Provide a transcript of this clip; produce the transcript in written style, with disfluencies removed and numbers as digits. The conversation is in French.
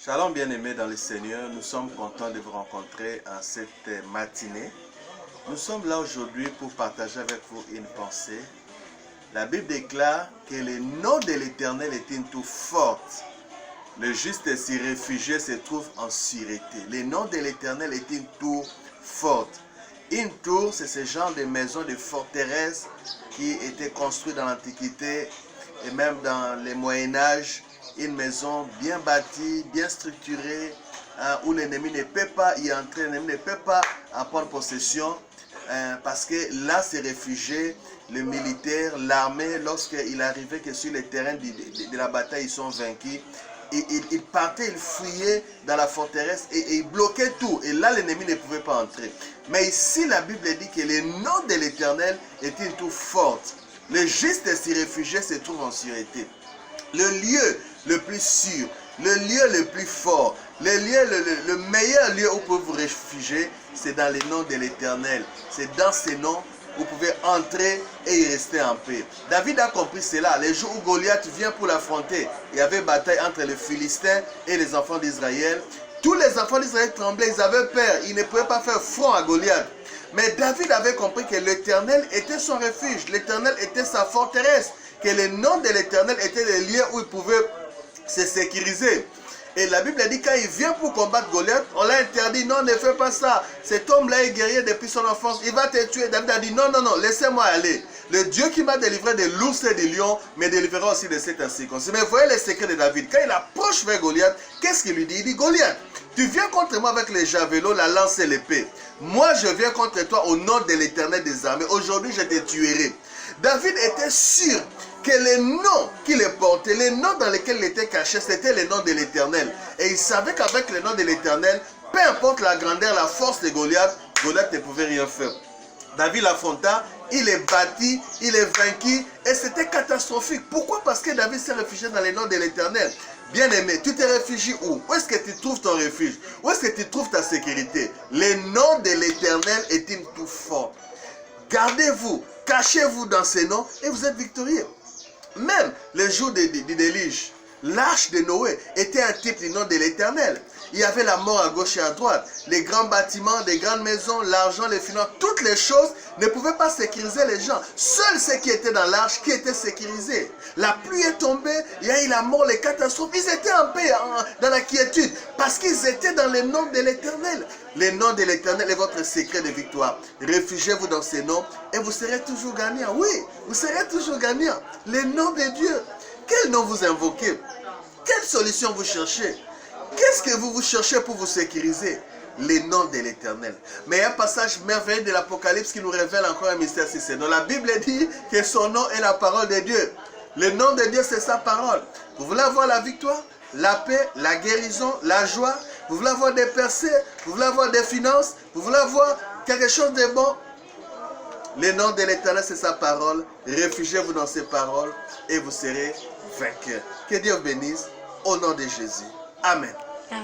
Shalom bien-aimés dans le Seigneur, nous sommes contents de vous rencontrer en cette matinée. Nous sommes là aujourd'hui pour partager avec vous une pensée. La Bible déclare que le nom de l'Éternel est une tour forte. Le juste s'y réfugié se trouve en sûreté. Le nom de l'Éternel est une tour forte. Une tour, c'est ce genre de maison de forteresse qui était construite dans l'Antiquité et même dans le Moyen-Âge. Une maison bien bâtie, bien structurée, où l'ennemi ne peut pas y entrer, l'ennemi ne peut pas en prendre possession, parce que là se réfugiaient les militaires, l'armée, lorsqu'il arrivait que sur le terrain de la bataille, ils sont vaincus. Ils partaient, ils fuyaient dans la forteresse et ils bloquaient tout. Et là, l'ennemi ne pouvait pas entrer. Mais ici, la Bible dit que le nom de l'Éternel est une tour forte. Le juste s'y réfugié se trouve en sûreté. Le lieu le plus sûr, le lieu le plus fort, le meilleur lieu où vous pouvez vous réfugier, c'est dans le nom de l'Éternel. C'est dans ce nom vous pouvez entrer et y rester en paix. David a compris cela. Les jours où Goliath vient pour l'affronter, il y avait bataille entre les Philistins et les enfants d'Israël. Tous les enfants d'Israël tremblaient, ils avaient peur, ils ne pouvaient pas faire front à Goliath. Mais David avait compris que l'Éternel était son refuge, l'Éternel était sa forteresse, que le nom de l'Éternel était le lieu où il pouvait se sécuriser. Et la Bible a dit quand il vient pour combattre Goliath, on l'a interdit, non, ne fais pas ça. Cet homme-là est guerrier depuis son enfance, il va te tuer. David a dit non, non, non, laissez-moi aller. Le Dieu qui m'a délivré de l'ours et du lion me délivrera aussi de cette incirconcision. Mais voyez le secret de David. Quand il approche vers Goliath, qu'est-ce qu'il lui dit? Il dit, Goliath, tu viens contre moi avec les javelots, la lance et l'épée. Moi, je viens contre toi au nom de l'Éternel des armées. Aujourd'hui, je te tuerai. David était sûr que les noms qu'il portait, les noms dans lesquels il était caché, c'était les noms de l'Éternel. Et il savait qu'avec les noms de l'Éternel, peu importe la grandeur, la force de Goliath, Goliath ne pouvait rien faire. David l'affronta, il est battu, il est vaincu, et c'était catastrophique. Pourquoi? Parce que David s'est réfugié dans les noms de l'Éternel. Bien-aimé, tu te réfugies où? Où est-ce que tu trouves ton refuge? Où est-ce que tu trouves ta sécurité? Le nom de l'Éternel est une tour forte. Gardez-vous, cachez-vous dans ces noms et vous êtes victorieux. Même le jour du déluge, l'arche de Noé était un type du nom de l'Éternel. Il y avait la mort à gauche et à droite. Les grands bâtiments, les grandes maisons, l'argent, les finances, toutes les choses ne pouvaient pas sécuriser les gens. Seuls ceux qui étaient dans l'arche qui étaient sécurisés. La pluie est tombée, il y a eu la mort, les catastrophes. Ils étaient en paix, dans la quiétude, parce qu'ils étaient dans le nom de l'Éternel. Le nom de l'Éternel est votre secret de victoire. Réfugiez-vous dans ces noms et vous serez toujours gagnant. Oui, vous serez toujours gagnant. Le nom de Dieu. Quel nom vous invoquez? Quelle solution vous cherchez? Qu'est-ce que vous cherchez pour vous sécuriser? Les noms de l'Éternel. Mais il y a un passage merveilleux de l'Apocalypse qui nous révèle encore un mystère si c'est. Dans la Bible dit que son nom est la parole de Dieu. Le nom de Dieu, c'est sa parole. Vous voulez avoir la victoire, la paix, la guérison, la joie? Vous voulez avoir des percées? Vous voulez avoir des finances? Vous voulez avoir quelque chose de bon? Le nom de l'Éternel, c'est sa parole. Réfugiez-vous dans ses paroles et vous serez vainqueurs. Que Dieu bénisse au nom de Jésus. Amen.